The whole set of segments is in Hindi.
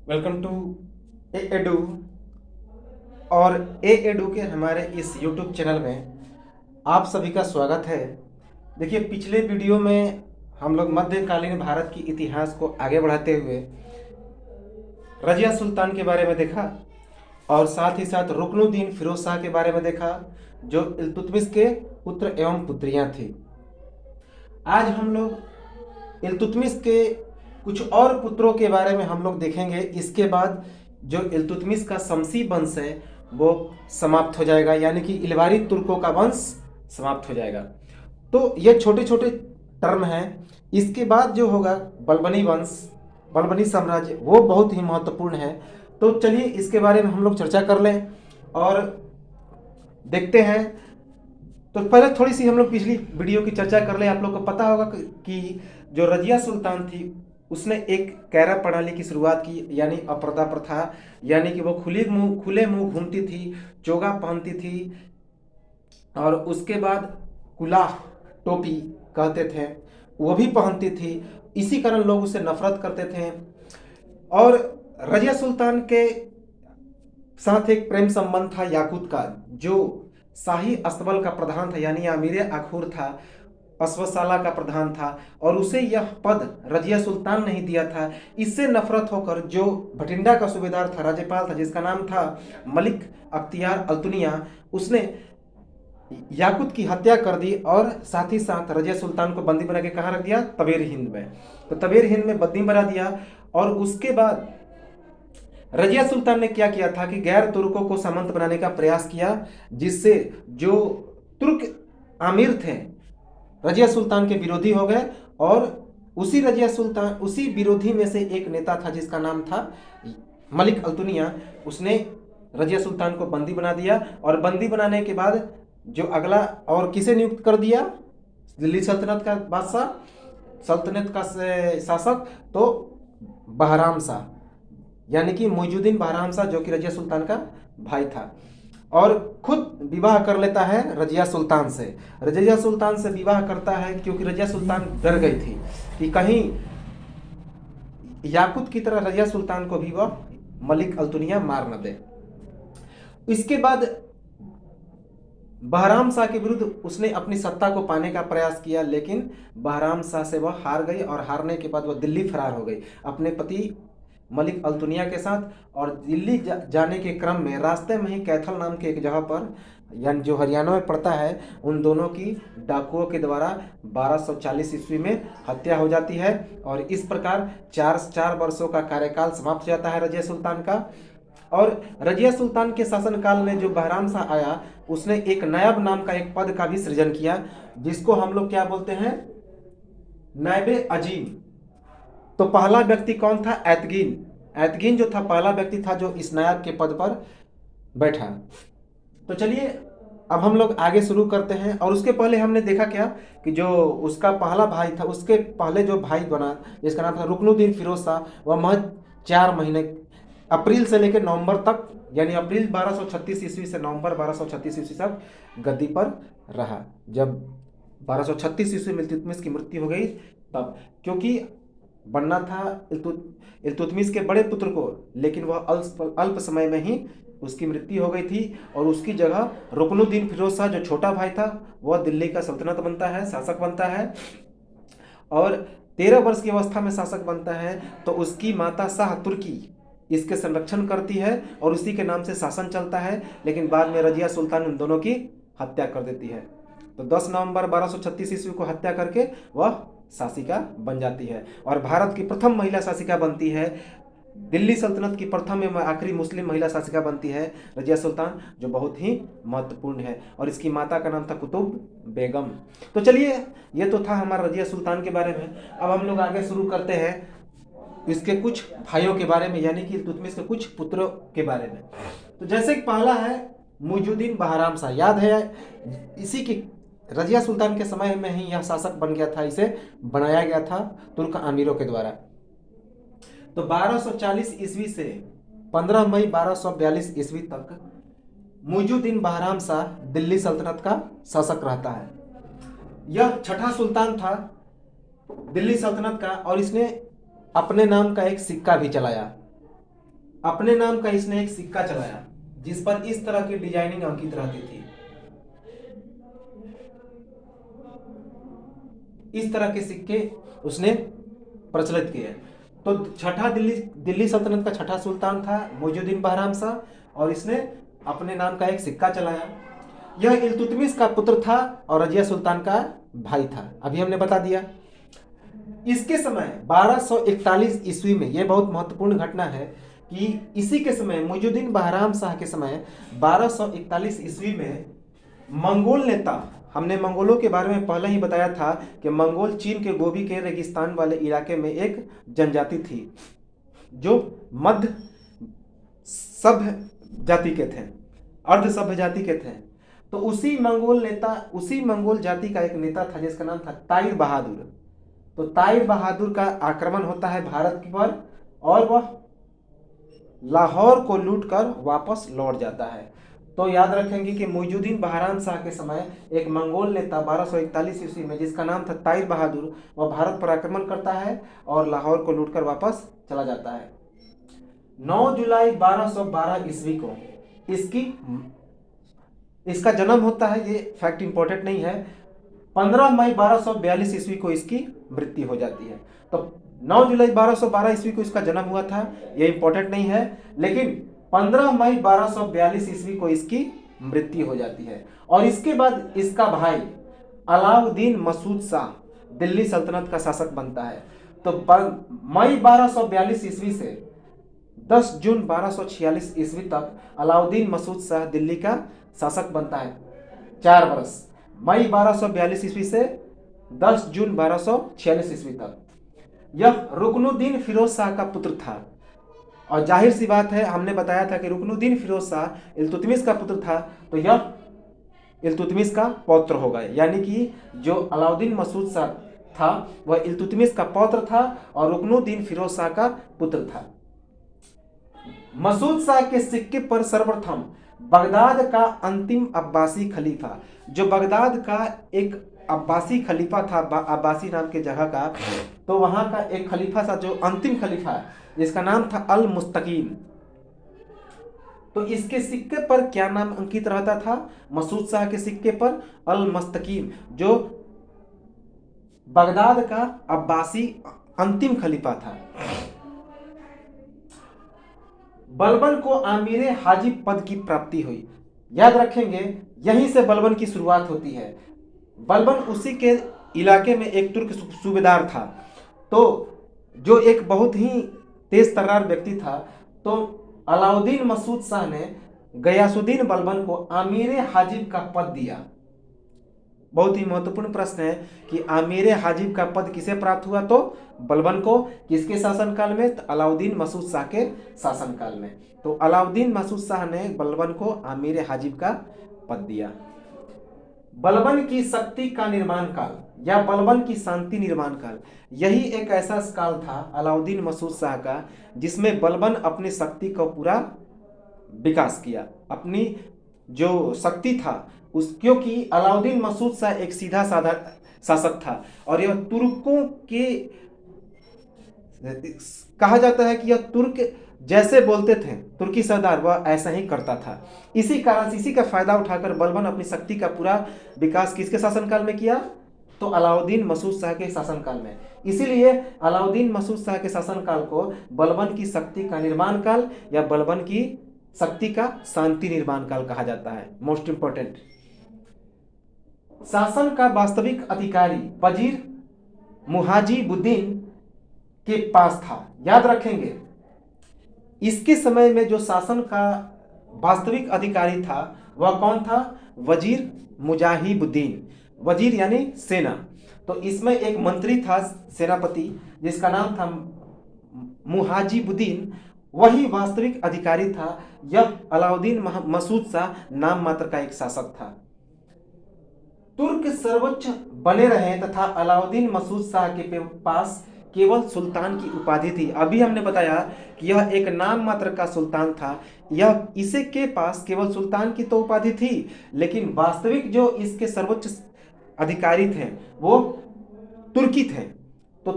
Welcome to A edu. और ए एडू के हमारे इस यूट्यूब चैनल में आप सभी का स्वागत है। देखिए, पिछले वीडियो में हम लोग मध्यकालीन भारत की इतिहास को आगे बढ़ाते हुए रजिया सुल्तान के बारे में देखा और साथ ही साथ रुकनुद्दीन फिरोज शाह के बारे में देखा, जो इल्तुतमिश के पुत्र एवं पुत्रियां थी। आज हम लोग इल्तुतमिश के कुछ और पुत्रों के बारे में हम लोग देखेंगे। इसके बाद जो इल्तुतमिश का शमसी वंश है वो समाप्त हो जाएगा, यानी कि इलवारी तुर्कों का वंश समाप्त हो जाएगा। तो ये छोटे छोटे टर्म हैं। इसके बाद जो होगा बलबनी वंश, बलबनी साम्राज्य, वो बहुत ही महत्वपूर्ण है। तो चलिए इसके बारे में हम लोग चर्चा कर लें और देखते हैं। तो पहले थोड़ी सी हम लोग पिछली वीडियो की चर्चा कर ले। आप लोग को पता होगा कि जो रजिया सुल्तान थी उसने एक कैरब प्रणाली की शुरुआत की, यानी अपर्दा प्रथा, यानी कि वो खुले मुंह घूमती थी, चोगा पहनती थी और उसके बाद कुलाह टोपी कहते थे वो भी पहनती थी। इसी कारण लोग उससे नफरत करते थे। और रजिया सुल्तान के साथ एक प्रेम संबंध था याकूत का, जो शाही अस्तबल का प्रधान था, यानी अमीर आखूर था, अश्वशाला का प्रधान था, और उसे यह पद रजिया सुल्तान नहीं दिया था। इससे नफरत होकर जो भटिंडा का सूबेदार था, राज्यपाल था, जिसका नाम था मलिक अख्तियार अल्तुनिया, उसने याकूत की हत्या कर दी और साथ ही साथ रजिया सुल्तान को बंदी बना के कहाँ रख दिया? तबेर हिंद में। तो तबेर हिंद में बंदी बना दिया। और उसके बाद रजिया सुल्तान ने क्या किया था कि गैर तुर्कों को सामंत बनाने का प्रयास किया, जिससे जो तुर्क आमिर थे रजिया सुल्तान के विरोधी हो गए। और उसी रजिया सुल्तान, उसी विरोधी में से एक नेता था जिसका नाम था मलिक अल्तुनिया। उसने रजिया सुल्तान को बंदी बना दिया और बंदी बनाने के बाद जो अगला और किसे नियुक्त कर दिया? दिल्ली सल्तनत का बादशाह, सल्तनत का शासक, तो बहराम शाह, यानी कि मुइजुद्दीन बहराम शाह, जो कि रजिया सुल्तान का भाई था। और खुद विवाह कर लेता है रजिया सुल्तान से। रजिया सुल्तान से विवाह करता है क्योंकि रजिया सुल्तान डर गई थी कि कहीं याकूत की तरह रजिया सुल्तान को भी वह मलिक अल्तुनिया मार न दे। इसके बाद बहराम शाह के विरुद्ध उसने अपनी सत्ता को पाने का प्रयास किया, लेकिन बहराम शाह से वह हार गई और हारने के बाद वह दिल्ली फरार हो गई अपने पति मलिक अल्तुनिया के साथ। और दिल्ली जाने के क्रम में रास्ते में ही कैथल नाम के एक जगह पर, यानी जो हरियाणा में पड़ता है, उन दोनों की डाकुओं के द्वारा 1240 ईस्वी में हत्या हो जाती है। और इस प्रकार चार वर्षों का कार्यकाल समाप्त हो जाता है रजिया सुल्तान का। और रजिया सुल्तान के शासनकाल में जो बहराम शाह आया, उसने एक नायब नाम का एक पद का भी सृजन किया, जिसको हम लोग क्या बोलते हैं? नायबे अजीम। तो पहला व्यक्ति कौन था? ऐतगीन। ऐतगीन जो था पहला व्यक्ति था जो इस नायब के पद पर बैठा। तो चलिए अब हम लोग आगे शुरू करते हैं। और उसके पहले हमने देखा क्या कि जो उसका पहला भाई था, उसके पहले जो भाई बना जिसका नाम था रुकनुद्दीन फिरोज शाह, वह महज 4 महीने, अप्रैल से लेकर नवंबर तक, यानी अप्रैल 1236 ईस्वी से नवंबर 1236 ईस्वी तक गद्दी पर रहा। जब 1236 ईस्वी में इल्तुतमिश की मृत्यु हो गई तब, क्योंकि बनना था इल्तुतमिश के बड़े पुत्र को, लेकिन वह अल्प समय में ही उसकी मृत्यु हो गई थी। और उसकी जगह रुकनुद्दीन फिरोज शाह, जो छोटा भाई था, वह दिल्ली का सल्तनत बनता है, शासक बनता है। और 13 वर्ष की अवस्था में शासक बनता है। तो उसकी माता शाह तुर्की इसके संरक्षण करती है और उसी के नाम से शासन चलता है। लेकिन बाद में रजिया सुल्तान उन दोनों की हत्या कर देती है। तो 10 नवंबर 1236 ईस्वी को हत्या करके वह शासिका बन जाती है और भारत की प्रथम महिला शासिका बनती है। दिल्ली सल्तनत की प्रथम एवं आखिरी मुस्लिम महिला शासिका बनती है रजिया सुल्तान, जो बहुत ही महत्वपूर्ण है। और इसकी माता का नाम था कुतुब बेगम। तो चलिए, ये तो था हमारा रजिया सुल्तान के बारे में। अब हम लोग आगे शुरू करते हैं इसके कुछ भाइयों के बारे में, यानी कि इल्तुतमिश के कुछ पुत्रों के बारे में। तो जैसे कि पहला है मुइजुद्दीन बहराम शाह, याद है इसी की रजिया सुल्तान के समय में ही यह शासक बन गया था, इसे बनाया गया था तुर्क आमिरों के द्वारा। तो 1240 ईस्वी से 15 मई 1242 ईस्वी तक मुइजुद्दीन बहराम शाह दिल्ली सल्तनत का शासक रहता है। यह छठा सुल्तान था दिल्ली सल्तनत का और इसने अपने नाम का एक सिक्का भी चलाया। अपने नाम का इसने एक सिक्का चलाया जिस पर इस तरह की डिजाइनिंग अंकित रहती थी। इस तरह के सिक्के उसने प्रचलित किए। तो छठा दिल्ली दिल्ली सल्तनत का छठा सुल्तान था मोइजुद्दीन बहराम शाह, और इसने अपने नाम का एक सिक्का चलाया। यह इल्तुतमिश का पुत्र था और रजिया सुल्तान का भाई था, अभी हमने बता दिया। इसके समय 1241 ईस्वी में, यह बहुत महत्वपूर्ण घटना है कि इसी के समय मोइजुद्दीन बहराम शाह के समय 1241 ईस्वी में मंगोल नेता, हमने मंगोलों के बारे में पहले ही बताया था कि मंगोल चीन के गोबी के रेगिस्तान वाले इलाके में एक जनजाति थी जो मध्य सभ्य जाति के थे, अर्ध सभ्य जाति के थे। तो उसी मंगोल जाति का एक नेता था जिसका नाम था ताइर बहादुर। तो ताइर बहादुर का आक्रमण होता है भारत पर और वह लाहौर को लूटकर वापस लौट जाता है। तो याद रखेंगे कि मोइजुद्दीन बहराम शाह के समय एक मंगोल नेता 1241 ईस्वी में जिसका नाम था ताइर बहादुर, वह भारत पर आक्रमण करता है और लाहौर को लूटकर वापस चला जाता है। 9 जुलाई 1212 ईस्वी को इसका जन्म होता है, ये फैक्ट इंपॉर्टेंट नहीं है। 15 मई 1242 ईस्वी को इसकी मृत्यु हो जाती है। तो 9 जुलाई 1212 ईस्वी को इसका जन्म हुआ था, ये इंपॉर्टेंट नहीं है, लेकिन 15 मई 1242 ईस्वी को इसकी मृत्यु हो जाती है। और इसके बाद इसका भाई अलाउद्दीन मसूद शाह दिल्ली सल्तनत का शासक बनता है। तो मई 1242 ईस्वी से 10 जून 1246 ईस्वी तक अलाउद्दीन मसूद शाह दिल्ली का शासक बनता है, 4 वर्ष, मई 1242 ईस्वी से 10 जून 1246 ईस्वी तक। यह रुकनुद्दीन फिरोज शाह का पुत्र था, और जाहिर सी बात है, हमने बताया था कि रुकनुद्दीन फिरोज शाह इल्तुतमिश का पुत्र था, तो यह इल्तुतमिश का पौत्र होगा। यानी कि जो अलाउद्दीन मसूद शाह था वह इल्तुतमिश का पौत्र था और रुकनुद्दीन फिरोज शाह का पुत्र था। मसूद शाह के सिक्के पर सर्वप्रथम बगदाद का अंतिम अब्बासी खलीफा, जो बगदाद का एक अब्बासी खलीफा था, अब्बासी नाम की जगह का, तो वहां का एक खलीफा था जो अंतिम खलीफा, जिसका नाम था अल मुस्तकीम। तो इसके सिक्के पर क्या नाम अंकित रहता था? मसूद शाह के सिक्के पर अल मुस्तकीम, जो बगदाद का अब्बासी अंतिम खलीफा था। बलबन को आमीर हाजिब पद की प्राप्ति हुई। याद रखेंगे, यहीं से बलबन की शुरुआत होती है। बलबन उसी के इलाके में एक तुर्क सूबेदार था, तो जो एक बहुत ही तेज तर्रार व्यक्ति था। तो अलाउद्दीन मसूद शाह ने गयासुद्दीन बलबन को आमीर हाजिब का पद दिया। बहुत ही महत्वपूर्ण प्रश्न है कि आमीर हाजिब का पद किसे प्राप्त हुआ? तो बलबन को। किसके शासनकाल में? तो अलाउद्दीन मसूद शाह के शासनकाल में। तो अलाउद्दीन मसूद शाह ने बलबन को आमीर हाजिब का पद दिया। बलबन की शक्ति का निर्माण काल या बलबन की शांति निर्माण काल, यही एक ऐसा काल था अलाउद्दीन मसूद शाह का जिसमें बलबन अपनी शक्ति का पूरा विकास किया। अपनी जो शक्ति था क्योंकि अलाउद्दीन मसूद शाह एक सीधा साधा शासक था और यह तुर्कों के, कहा जाता है कि यह तुर्क जैसे बोलते थे, तुर्की सरदार, वह ऐसा ही करता था। इसी कारण से इसी का फायदा उठाकर बलबन अपनी शक्ति का पूरा विकास किसके शासनकाल में किया? तो अलाउद्दीन मसूद शाह के शासनकाल में। इसीलिए अलाउद्दीन मसूद शाह के शासनकाल को बलबन की शक्ति का निर्माण काल या बलबन की शक्ति का शांति निर्माण काल कहा जाता है। मोस्ट इंपोर्टेंट, शासन का वास्तविक अधिकारी वजीर मुहाजिबुद्दीन के पास था। याद रखेंगे, इसके समय में जो शासन का वास्तविक अधिकारी था वह कौन था? वजीर मुजाहिबुद्दीन। वजीर यानी सेना। तो इसमें एक मंत्री था, सेनापति, जिसका नाम था मुहाजिबुद्दीन, वही वास्तविक अधिकारी था। यह अलाउद्दीन मसूद शाह नाम मात्र का एक शासक था। तुर्क सर्वोच्च बने रहे तथा अलाउद्दीन मसूद शाह के पास केवल सुल्तान की उपाधि थी। अभी हमने बताया कि यह एक नाम मात्र का सुल्तान था, यह इसे के पास केवल सुल्तान की तो उपाधि थी, लेकिन वास्तविक जो इसके सर्वोच्च अधिकारी थे वो तुर्की थे। तो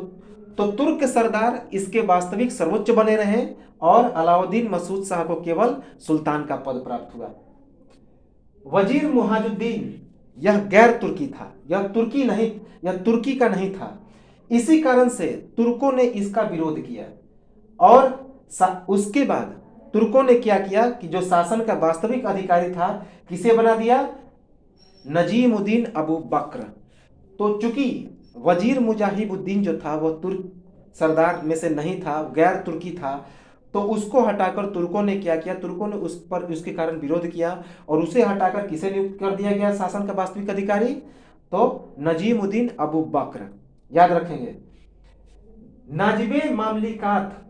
तो तुर्क सरदार इसके वास्तविक सर्वोच्च बने रहे और अलाउद्दीन मसूद शाह को केवल सुल्तान का पद प्राप्त हुआ। वजीर मुहाजुद्दीन यह गैर तुर्की था, यह तुर्की का नहीं था। इसी कारण से तुर्कों ने इसका विरोध किया और उसके बाद तुर्कों ने क्या किया कि जो शासन का वास्तविक अधिकारी था किसे बना दिया, नजीमुद्दीन अबू बकर। तो चूंकि वजीर मुजाहिबुद्दीन जो था वो तुर्क सरदार में से नहीं था, गैर तुर्की था, तो उसको हटाकर तुर्कों ने क्या किया, तुर्कों ने उस पर उसके कारण विरोध किया और उसे हटाकर किसे नियुक्त कर दिया गया शासन का वास्तविक अधिकारी, तो नजीमुद्दीन अबू बकर। याद रखेंगे। नाजिबे मामलिकात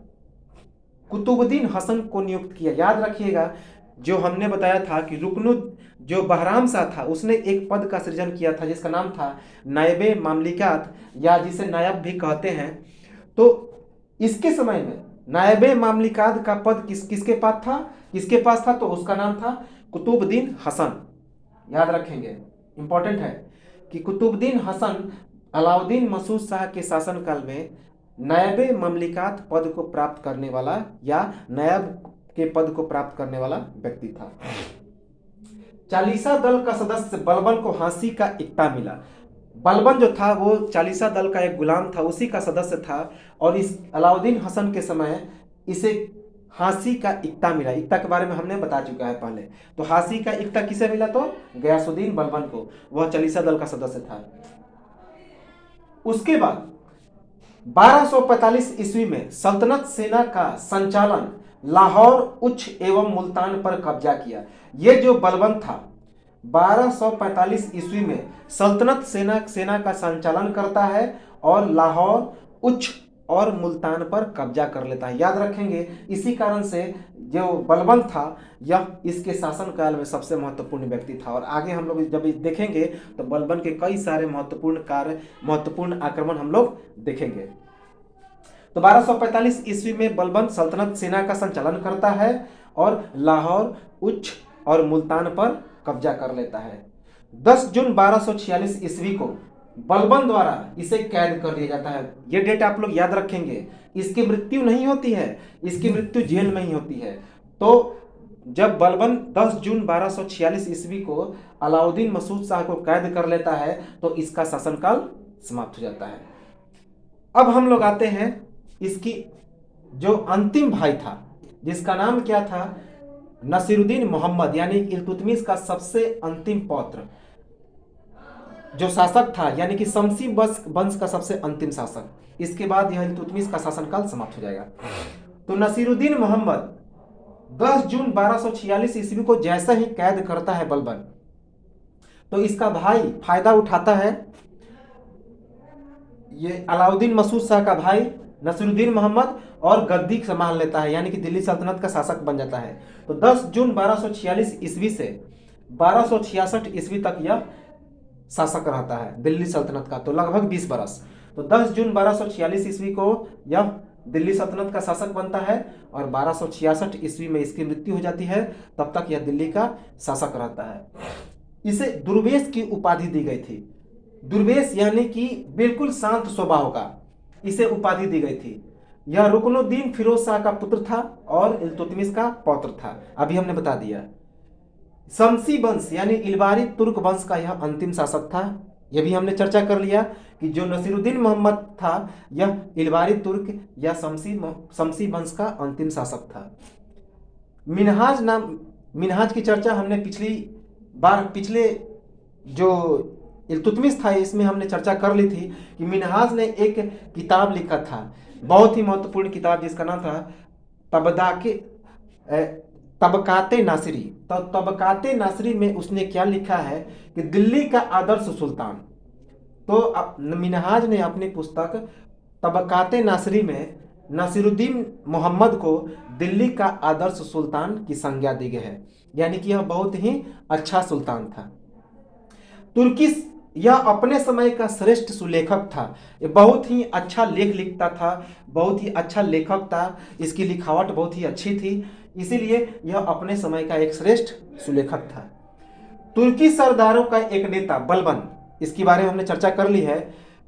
कुतुबुद्दीन हसन को नियुक्त किया। याद रखिएगा, जो हमने बताया था कि जो बहराम शाह था उसने एक पद का सृजन किया था जिसका नाम था नायबे मामलिकात, या जिसे नायब भी कहते हैं। तो इसके समय में नायबे मामलिकात का पद किसके पास था, तो उसका नाम था कुतुबुद्दीन हसन। याद रखेंगे, इंपॉर्टेंट है कि कुतुबुद्दीन हसन अलाउद्दीन मसूद शाह के शासनकाल में नायबे ममलिकात पद को प्राप्त करने वाला या नायब के पद को प्राप्त करने वाला व्यक्ति था। चालीसा दल का सदस्य बलबन को फांसी का इक्ता मिला। बलबन जो था वो चालीसा दल का एक गुलाम था, उसी का सदस्य था और इस अलाउद्दीन हसन के समय इसे फांसी का इक्ता मिला। इक्ता के बारे में हमने बता चुका है पहले। तो फांसी का इक्ता किसे मिला, तो गयासुद्दीन बलबन को, वह चालीसा दल का सदस्य था। उसके बाद 1245 ईस्वी में सल्तनत सेना का संचालन लाहौर उच्च एवं मुल्तान पर कब्जा किया। ये जो बलबन था 1245 ईस्वी में सल्तनत सेना का संचालन करता है और लाहौर उच्च और मुल्तान पर कब्जा कर लेता है। याद रखेंगे, इसी कारण से जो बलबन था यह इसके शासनकाल में सबसे महत्वपूर्ण व्यक्ति था और आगे हम लोग जब देखेंगे तो बलबन के कई सारे महत्वपूर्ण आक्रमण हम लोग देखेंगे। तो 1245 ईस्वी में बलबन सल्तनत सेना का संचालन करता है और लाहौर उच्च और मुल्तान पर कब्जा कर लेता है। 10 जून 1246 ईस्वी को बलबन द्वारा इसे कैद कर दिया जाता है। ये डेट आप लोग याद रखेंगे। इसकी मृत्यु नहीं होती है, इसकी मृत्यु जेल में ही होती है। तो जब बलबन 10 जून 1246 ईस्वी को अलाउद्दीन मसूद शाह को कैद कर लेता है तो इसका शासनकाल समाप्त हो जाता है। अब हम लोग आते हैं इसकी जो अंतिम भाई था जिसका नाम क्या था, नसीरुद्दीन मोहम्मद, यानी इल्तुतमिश का सबसे अंतिम पौत्र जो शासक था, यानी कि शमसी वंश का सबसे अंतिम शासक। इसके बाद यह इल्तुतमिश का शासनकाल समाप्त हो जाएगा। तो नसीरुद्दीन मोहम्मद 10 जून 1246 ईस्वी को जैसा ही कैद करता है बलबन, तो इसका भाई फायदा उठाता है। ये अलाउद्दीन मसूद शाह का भाई नसीरुद्दीन मोहम्मद और गद्दी संभाल लेता है, यानी कि दिल्ली सल्तनत का शासक बन जाता है। तो 10 जून 1246 ईस्वी से 1266 ईस्वी तक यह शासक रहता है दिल्ली सल्तनत का, तो लगभग 20 बरस। तो 10 जून 1246 ईस्वी को यह दिल्ली सल्तनत का शासक बनता है और 1266 ईस्वी में इसकी मृत्यु हो जाती है। तब तक यह दिल्ली का शासक रहता है। इसे दुर्वेश की उपाधि दी गई थी। दुर्वेश यानी कि बिल्कुल शांत स्वभाव का इसे उपाधि दी गई थी। यह रुकनुद्दीन फिरोज शाह का पुत्र था और इल्तुतमिश का पौत्र था, अभी हमने बता दिया। शमसी वंश यानी इलबारी तुर्क वंश का यह अंतिम शासक था। यह भी हमने चर्चा कर लिया कि जो नसीरुद्दीन मोहम्मद था यह इलबारी तुर्क या शमसी वंश का अंतिम शासक था। मिन्हाज की चर्चा हमने पिछले जो इल्तुतमिश था इसमें हमने चर्चा कर ली थी कि मिन्हाज ने एक किताब लिखा था, बहुत ही महत्वपूर्ण किताब, जिसका नाम था तबकाते नासिरी। तो तबकाते नासिरी में उसने क्या लिखा है कि दिल्ली का आदर्श सुल्तान। तो मिन्हाज ने अपनी पुस्तक तबकाते नासिरी में नसीरुद्दीन मोहम्मद को दिल्ली का आदर्श सुल्तान की संज्ञा दी गई है, यानी कि यह बहुत ही अच्छा सुल्तान था। तुर्की यह अपने समय का श्रेष्ठ सुलेखक था। ये बहुत ही अच्छा लेख लिखता था, बहुत ही अच्छा लेखक था, इसकी लिखावट बहुत ही अच्छी थी, इसीलिए यह अपने समय का एक श्रेष्ठ सुलेखक था। तुर्की सरदारों का एक नेता बलबन, इसके बारे में हमने चर्चा कर ली है।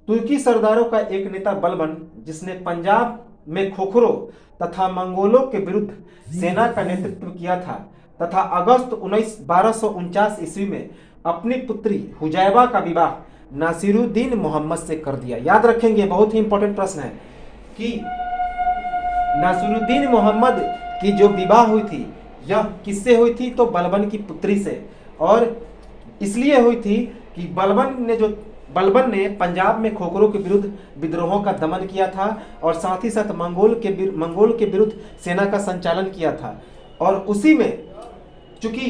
तुर्की सरदारों का एक नेता बलबन, जिसने पंजाब में खोखरों तथा मंगोलों के विरुद्ध सेना का नेतृत्व किया था तथा अगस्त 1249 ईस्वी में अपनी पुत्री हुजैबा का विवाह नासिरुद्दीन मोहम्मद से कर दिया। याद रखेंगे, बहुत ही इंपॉर्टेंट प्रश्न है कि नासिरुद्दीन मोहम्मद की जो विवाह हुई थी यह किससे हुई थी? तो बलबन की पुत्री से। और इसलिए हुई थी कि बलबन ने पंजाब में खोखरों के विरुद्ध विद्रोहों का दमन किया था और साथ ही साथ मंगोल के विरुद्ध सेना का संचालन किया था। और उसी में चूंकि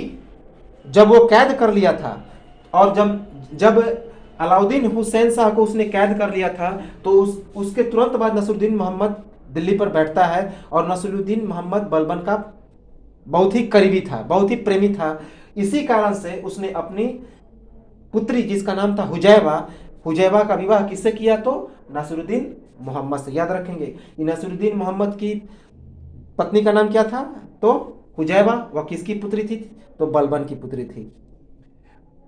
जब वो कैद कर लिया था और जब अलाउद्दीन हुसैन शाह को उसने कैद कर लिया था तो उसके तुरंत बाद नसरुद्दीन मोहम्मद दिल्ली पर बैठता है। और नसरुद्दीन मोहम्मद बलबन का बहुत ही करीबी था, बहुत ही प्रेमी था। इसी कारण से उसने अपनी पुत्री, जिसका नाम था हुजैबा का विवाह किससे किया? तो नासिरुद्दीन मोहम्मद से। याद रखेंगे, नासिरुद्दीन मोहम्मद की पत्नी का नाम क्या था? तो हुजैबा। वह किसकी पुत्री थी? तो बलबन की पुत्री थी।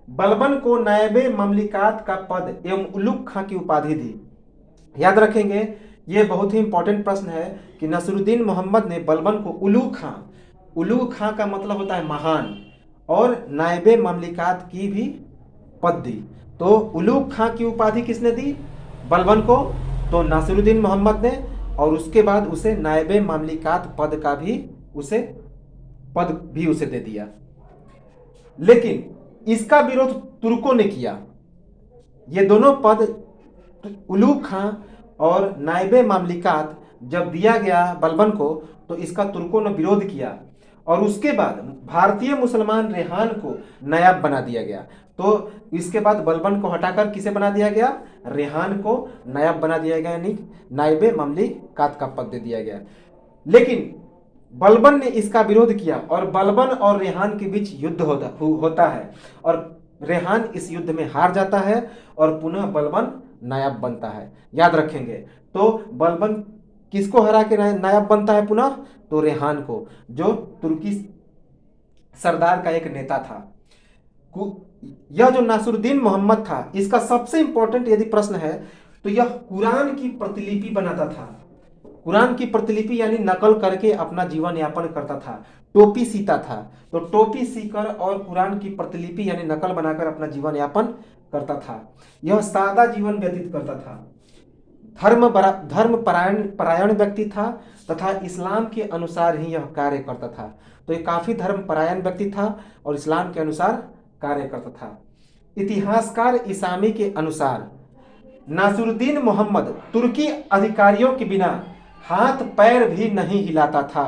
बलबन को नायबे ममलिकात का पद एवं उलुग खां की उपाधि दी। याद रखेंगे, यह बहुत ही इंपॉर्टेंट प्रश्न है कि नसरुद्दीन मोहम्मद ने बलबन को उलुग खां का मतलब होता है महान, और नायबे ममलिकात की भी पद दी। तो उलुग खां की उपाधि किसने दी बलबन को? तो नासिरुद्दीन मोहम्मद ने। और उसके बाद उसे नायबे ममलिकात पद भी उसे दे दिया। लेकिन इसका विरोध तुर्कों ने किया। ये दोनों पद, उलुग खां और नायबे ममलिकात, जब दिया गया बलबन को तो इसका तुर्कों ने विरोध किया। और उसके बाद भारतीय मुसलमान रेहान को नायब बना दिया गया। तो इसके बाद बलबन को हटाकर किसे बना दिया गया? रेहान को नायब बना दिया गया, यानी नायबे ममलिकात का पद दे दिया गया। लेकिन बलबन ने इसका विरोध किया और बलबन और रेहान के बीच युद्ध होता है और रेहान इस युद्ध में हार जाता है और पुनः बलबन नायब बनता है। याद रखेंगे, तो बलबन किसको हरा के नायब बनता है पुनः? तो रेहान को, जो तुर्की सरदार का एक नेता था। यह जो नासिरुद्दीन मोहम्मद था, इसका सबसे इंपॉर्टेंट यदि प्रश्न है तो यह कुरान की प्रतिलिपि बनाता था। कुरान की प्रतिलिपि यानी नकल करके अपना जीवन यापन करता था। टोपी सीता था, तो टोपी सीकर और कुरान की प्रतिलिपि यानी नकल बनाकर अपना जीवन यापन करता था। यह सादा जीवन व्यतीत करता था। धर्म परायण व्यक्ति था तथा इस्लाम के अनुसार ही यह कार्य करता था। तो ये काफी धर्म परायण व्यक्ति था और इस्लाम के अनुसार कार्य करता था। इतिहासकार इसामी के अनुसार नासिरुद्दीन मोहम्मद तुर्की अधिकारियों के बिना हाथ पैर भी नहीं हिलाता था।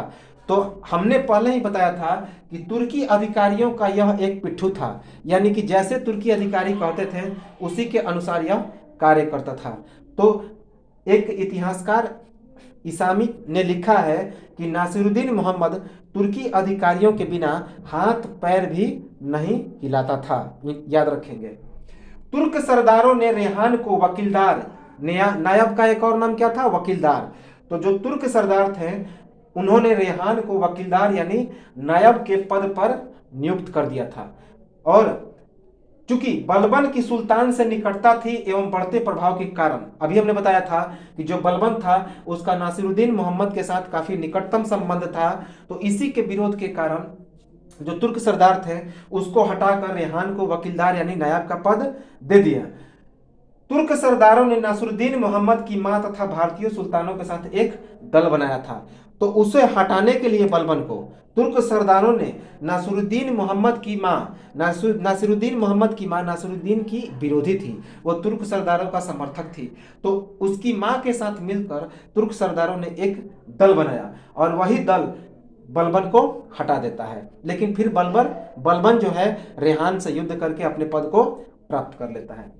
तो हमने पहले ही बताया था कि तुर्की अधिकारियों का यह एक पिट्ठू था, यानी कि जैसे तुर्की अधिकारी कहते थे उसी के अनुसार यह कार्य करता था। तो एक इतिहासकार इसामी ने लिखा है कि नासिरुद्दीन मोहम्मद तुर्की अधिकारियों के बिना हाथ पैर भी नहीं हिलाता था। याद रखेंगे। तुर्क सरदारों ने रेहान को वकीलदार, नायब का एक और नाम क्या था? वकीलदार। तो जो तुर्क सरदार थे उन्होंने रेहान को वकीलदार यानी नायब के पद पर नियुक्त कर दिया था। और चूंकि बलबन की सुल्तान से निकटता थी एवं बढ़ते प्रभाव के कारण, अभी हमने बताया था कि जो बलबन था उसका नासिरुद्दीन मोहम्मद के साथ काफी निकटतम संबंध था। तो इसी के विरोध के कारण जो तुर्क सरदार थे उसको हटाकर रेहान को वकीलदार यानी नायब का पद दे दिया। तुर्क सरदारों ने नासिरुद्दीन मोहम्मद की मां तथा भारतीय सुल्तानों के साथ एक दल बनाया था। तो उसे हटाने के लिए बलबन को तुर्क सरदारों ने नासिरुद्दीन मोहम्मद की मां नासिरुद्दीन की विरोधी थी, वो तुर्क सरदारों का समर्थक थी। तो उसकी मां के साथ मिलकर तुर्क सरदारों ने एक दल बनाया और वही दल बलबन को हटा देता है। लेकिन फिर बलबन जो है रेहान से युद्ध करके अपने पद को प्राप्त कर लेता है।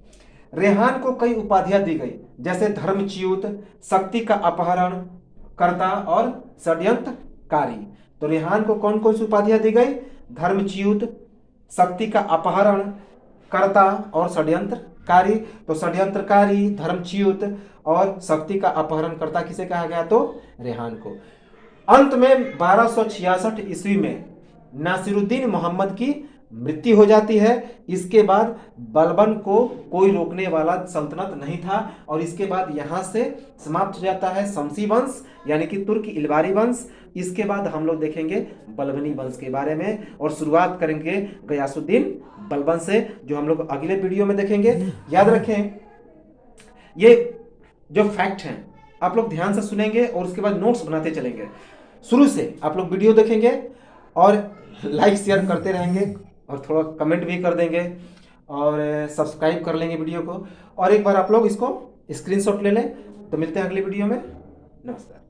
रेहान को कई उपाधियां दी गई, जैसे धर्मच्युत, शक्ति का अपहरण कर्ता और षड्यंत्रकारी। तो रेहान को कौन कौन सी उपाधियां दी गई? धर्मच्युत, शक्ति का अपहरण कर्ता और षड्यंत्रकारी। तो षड्यंत्रकारी, धर्मच्युत और शक्ति का अपहरण कर्ता किसे कहा गया? तो रेहान को। अंत में 1266 ईस्वी में नासिरुद्दीन मोहम्मद की मृत्यु हो जाती है। इसके बाद बलबन को कोई रोकने वाला सल्तनत नहीं था और इसके बाद यहाँ से समाप्त हो जाता है शमसी वंश यानी कि तुर्क इलबारी वंश। इसके बाद हम लोग देखेंगे बलबनी वंश के बारे में और शुरुआत करेंगे गयासुद्दीन बलबन से, जो हम लोग अगले वीडियो में देखेंगे। याद रखें, ये जो फैक्ट हैं आप लोग ध्यान से सुनेंगे और उसके बाद नोट्स बनाते चलेंगे। शुरू से आप लोग वीडियो देखेंगे और लाइक शेयर करते रहेंगे और थोड़ा कमेंट भी कर देंगे और सब्सक्राइब कर लेंगे वीडियो को। और एक बार आप लोग इसको स्क्रीनशॉट ले लें। तो मिलते हैं अगली वीडियो में। नमस्कार।